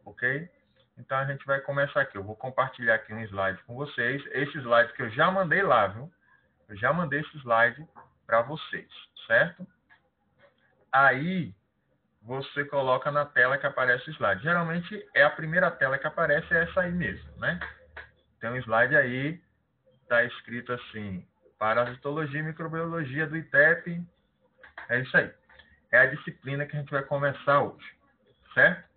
ok? Então, a gente vai começar aqui. Eu vou compartilhar aqui um slide com vocês. Esse slide que eu já mandei lá, viu? Eu já mandei esse slide para vocês, certo? Aí, você coloca na tela que aparece o slide. Geralmente, é a primeira tela que aparece, é essa aí mesmo, né? Tem um slide aí, está escrito assim, Parasitologia e Microbiologia do ITEP. É isso aí. É a disciplina que a gente vai começar hoje, certo?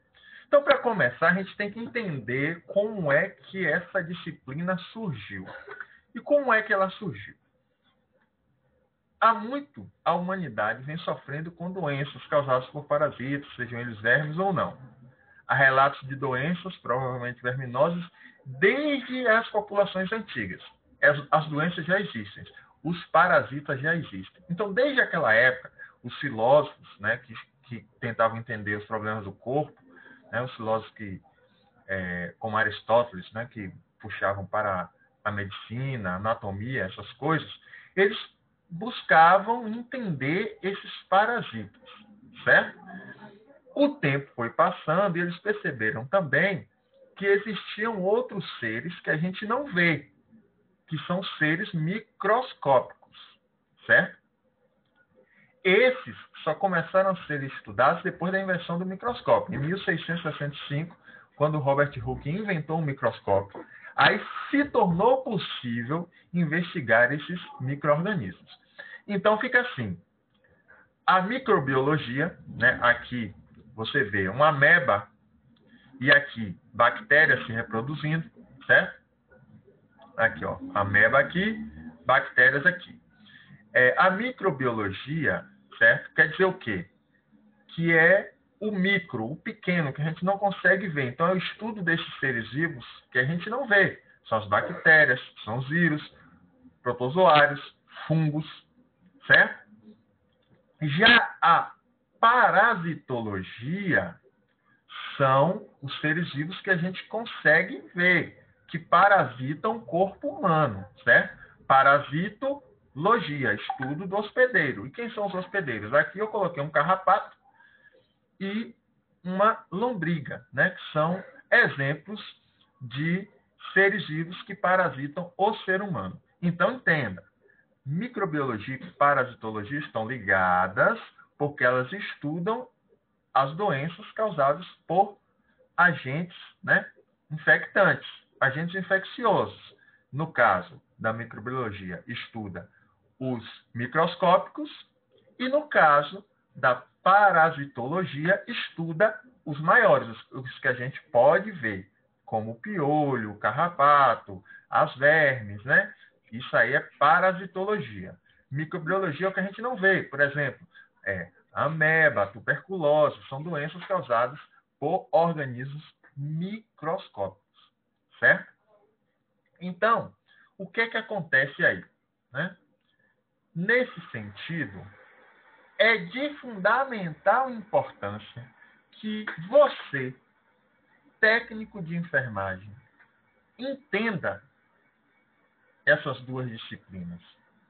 Então, para começar, a gente tem que entender como é que essa disciplina surgiu. E como é que ela surgiu? Há muito, a humanidade vem sofrendo com doenças causadas por parasitas, sejam eles vermes ou não. Há relatos de doenças, provavelmente verminosas, desde as populações antigas. As doenças já existem, os parasitas já existem. Então, desde aquela época, os filósofos, né, que tentavam entender os problemas do corpo, né, os filósofos como Aristóteles, né, que puxavam para a medicina, a anatomia, essas coisas, eles buscavam entender esses parasitas, certo? O tempo foi passando e eles perceberam também que existiam outros seres que a gente não vê, que são seres microscópicos, certo? Esses só começaram a ser estudados depois da invenção do microscópio, em 1665, quando Robert Hooke inventou um microscópio. Aí se tornou possível investigar esses micro-organismos. Então fica assim, a microbiologia, né, aqui você vê uma ameba e aqui bactérias se reproduzindo, certo? Aqui, ó, ameba aqui, bactérias aqui. A microbiologia, certo? Quer dizer o quê? Que é o micro, o pequeno, que a gente não consegue ver. Então, é o estudo desses seres vivos que a gente não vê. São as bactérias, são os vírus, protozoários, fungos, certo? Já a parasitologia são os seres vivos que a gente consegue ver, que parasitam o corpo humano, certo? Parasitologia, estudo do hospedeiro. E quem são os hospedeiros? Aqui eu coloquei um carrapato e uma lombriga, né? Que são exemplos de seres vivos que parasitam o ser humano. Então, entenda, microbiologia e parasitologia estão ligadas porque elas estudam as doenças causadas por agentes, né, infectantes, agentes infecciosos. No caso da microbiologia, estuda os microscópicos e no caso da parasitologia, estuda os maiores, os que a gente pode ver, como o piolho, o carrapato, as vermes, né? Isso aí é parasitologia. Microbiologia é o que a gente não vê, por exemplo, ameba, tuberculose, são doenças causadas por organismos microscópicos, certo? Então, o que acontece aí, né? Nesse sentido, é de fundamental importância que você, técnico de enfermagem, entenda essas duas disciplinas,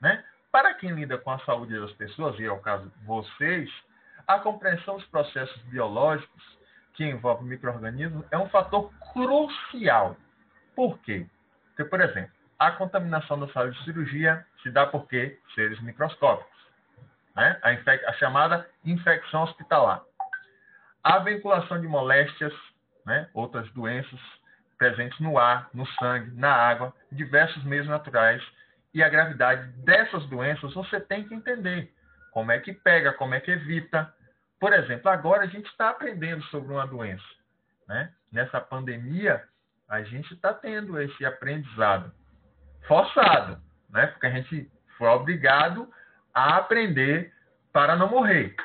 né? Para quem lida com a saúde das pessoas, e é o caso de vocês, a compreensão dos processos biológicos que envolvem micro-organismos é um fator crucial. Por quê? Porque, por exemplo, a contaminação da sala de cirurgia se dá por quê? Seres microscópicos, né? A chamada infecção hospitalar. A veiculação de moléstias, né? Outras doenças presentes no ar, no sangue, na água, diversos meios naturais, e a gravidade dessas doenças você tem que entender. Como é que pega, como é que evita. Por exemplo, agora a gente está aprendendo sobre uma doença, né? Nessa pandemia, a gente está tendo esse aprendizado forçado, né? Porque a gente foi obrigado a aprender para não morrer.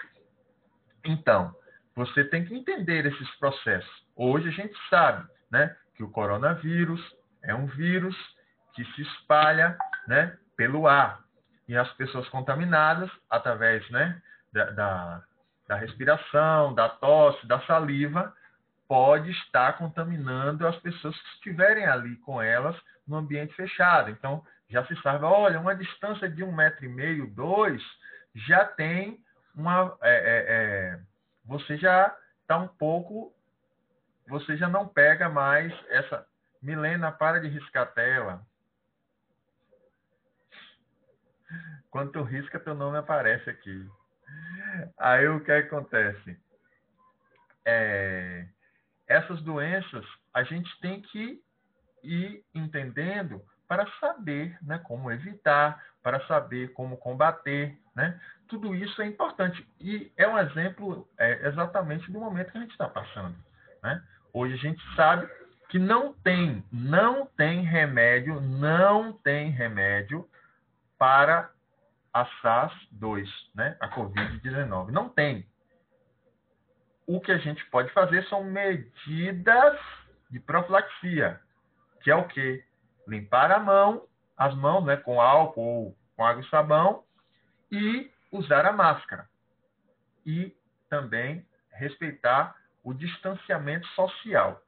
Então, você tem que entender esses processos. Hoje a gente sabe, né, que o coronavírus é um vírus que se espalha, né, pelo ar. E as pessoas contaminadas, através, né, da respiração, da tosse, da saliva, pode estar contaminando as pessoas que estiverem ali com elas no ambiente fechado. Então, já se sabe, olha, uma distância de 1,5 m, 2, já tem uma... você já está um pouco você já não pega mais essa... Milena, para de riscar a tela. Quando tu risca, teu nome aparece aqui. Aí o que acontece? Essas doenças a gente tem que ir entendendo para saber, né, como evitar, para saber como combater, né? Tudo isso é importante e é um exemplo exatamente do momento que a gente está passando, né? Hoje a gente sabe que não tem remédio para a SARS-2, né? A Covid-19. Não tem. O que a gente pode fazer são medidas de profilaxia, que é o quê? Limpar as mãos, né, com álcool ou com água e sabão, e usar a máscara. E também respeitar o distanciamento social.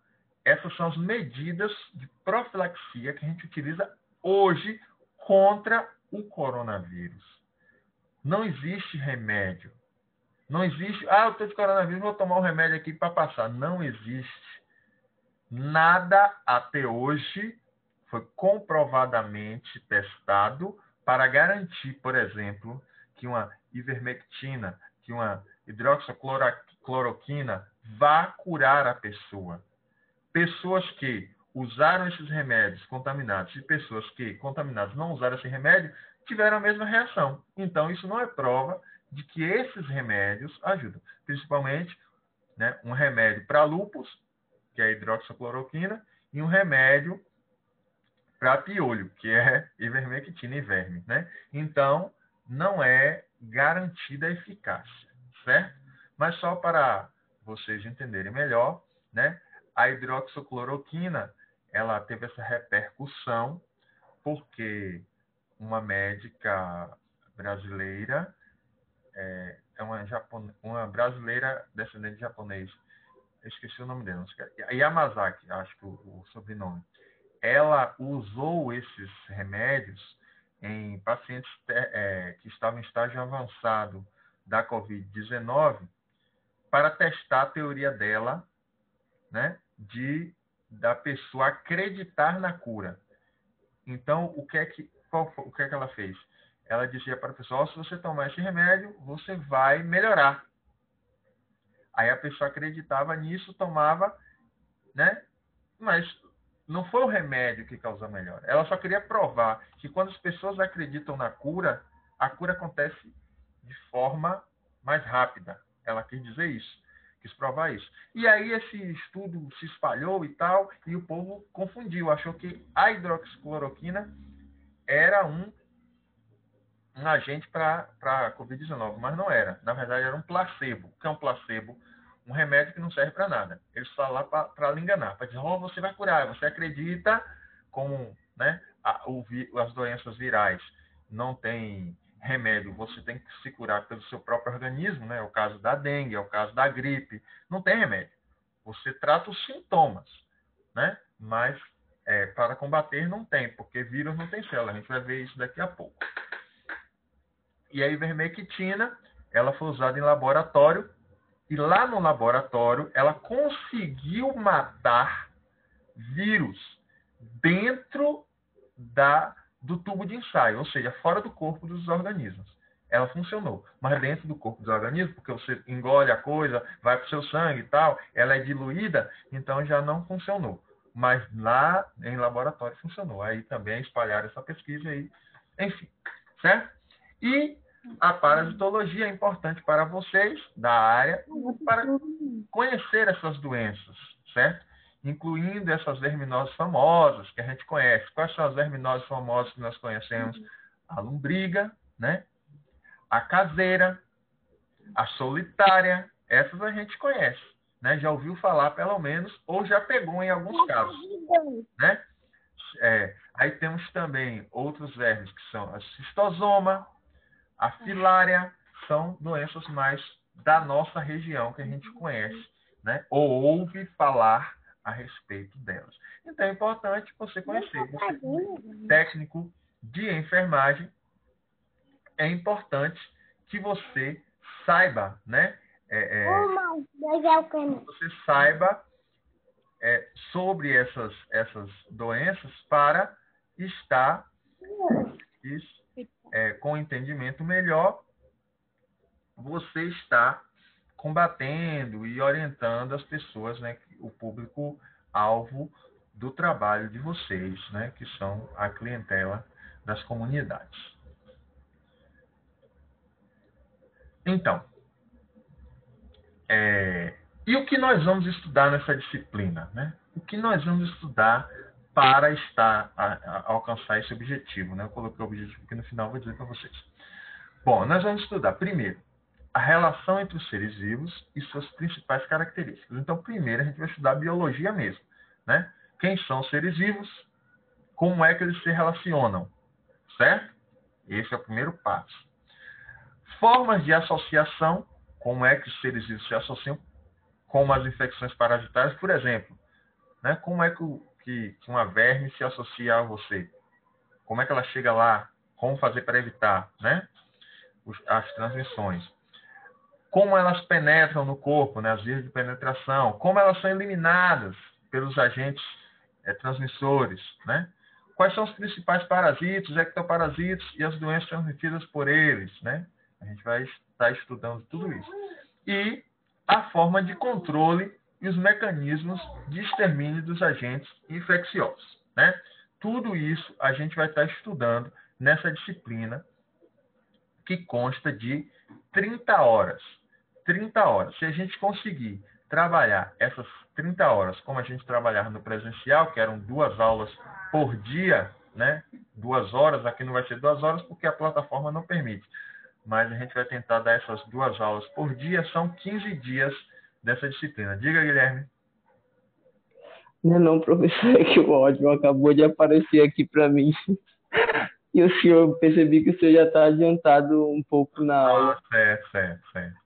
Essas são as medidas de profilaxia que a gente utiliza hoje contra o coronavírus. Não existe remédio. Não existe, eu estou de coronavírus, vou tomar um remédio aqui para passar. Não existe. Nada até hoje foi comprovadamente testado para garantir, por exemplo, que uma ivermectina, que uma hidroxicloroquina vá curar a pessoa. Pessoas que usaram esses remédios contaminados e pessoas que, contaminadas, não usaram esse remédio, tiveram a mesma reação. Então, isso não é prova de que esses remédios ajudam. Principalmente, né, um remédio para lúpus, que é a hidroxicloroquina, e um remédio para piolho, que é ivermectina e verme, né? Então, não é garantida a eficácia, certo? Mas só para vocês entenderem melhor, né? A hidroxicloroquina, ela teve essa repercussão porque uma médica brasileira, uma brasileira descendente de japonês, eu esqueci o nome dela, Yamazaki, acho que o sobrenome. Ela usou esses remédios em pacientes que estavam em estágio avançado da Covid-19 para testar a teoria dela, né, da pessoa acreditar na cura. Então, o que é que ela fez? Ela dizia para a pessoa, se você tomar esse remédio, você vai melhorar. Aí a pessoa acreditava nisso, tomava, né? Mas não foi o remédio que causou a melhora. Ela só queria provar que quando as pessoas acreditam na cura, a cura acontece de forma mais rápida. Ela quis dizer isso, quis provar isso. E aí esse estudo se espalhou e tal, e o povo confundiu, achou que a hidroxicloroquina era um agente para a Covid-19, mas não era. Na verdade, era um placebo. O que é um placebo? Um remédio que não serve para nada. Eles falam lá para lhe enganar, para dizer, você vai curar, você acredita, como, né, as doenças virais não tem remédio, você tem que se curar pelo seu próprio organismo, né? É o caso da dengue, é o caso da gripe, não tem remédio. Você trata os sintomas, né? Mas para combater não tem, porque vírus não tem célula. A gente vai ver isso daqui a pouco. E a ivermectina, ela foi usada em laboratório, e lá no laboratório ela conseguiu matar vírus dentro do tubo de ensaio, ou seja, fora do corpo dos organismos. Ela funcionou, mas dentro do corpo dos organismos, porque você engole a coisa, vai para o seu sangue e tal, ela é diluída, então já não funcionou. Mas lá em laboratório funcionou. Aí também espalharam essa pesquisa aí, enfim, certo? E a parasitologia é importante para vocês da área para conhecer essas doenças, certo? Incluindo essas verminoses famosas que a gente conhece. Quais são as verminoses famosas que nós conhecemos? A lombriga, né? A caseira, a solitária, essas a gente conhece, né? Já ouviu falar pelo menos, ou já pegou em alguns casos, né? Aí temos também outros vermes que são a cistosoma, a filária, são doenças mais da nossa região que a gente conhece, né? Ou ouve falar a respeito delas. Então é importante você conhecer. Você, técnico de enfermagem, é importante que você saiba, né? Você saiba sobre essas doenças para estar com entendimento melhor, você está combatendo e orientando as pessoas, né, o público-alvo do trabalho de vocês, né, que são a clientela das comunidades. Então, e o que nós vamos estudar nessa disciplina, né? O que nós vamos estudar para alcançar esse objetivo, né? Eu coloquei o objetivo aqui no final, vou dizer para vocês. Bom, nós vamos estudar primeiro a relação entre os seres vivos e suas principais características. Então, primeiro a gente vai estudar a biologia mesmo, né? Quem são os seres vivos, como é que eles se relacionam, certo? Esse é o primeiro passo. Formas de associação, como é que os seres vivos se associam, como as infecções parasitárias, por exemplo, né? Como é que uma verme se associa a você? Como é que ela chega lá? Como fazer para evitar, né, as transmissões? Como elas penetram no corpo, né, as vias de penetração? Como elas são eliminadas pelos agentes transmissores, né? Quais são os principais parasitos, ectoparasitos e as doenças transmitidas por eles, né? A gente vai estar estudando tudo isso. E a forma de controle e os mecanismos de extermínio dos agentes infecciosos, né? Tudo isso a gente vai estar estudando nessa disciplina que consta de 30 horas. 30 horas. Se a gente conseguir trabalhar essas 30 horas como a gente trabalhava no presencial, que eram 2 aulas por dia, né? 2 horas, aqui não vai ser 2 horas porque a plataforma não permite. Mas a gente vai tentar dar essas 2 aulas por dia, são 15 dias dessa disciplina. Diga, Guilherme. Não, professor, é que o ódio acabou de aparecer aqui para mim. E o senhor, percebi que o senhor já está adiantado um pouco na aula. Certo.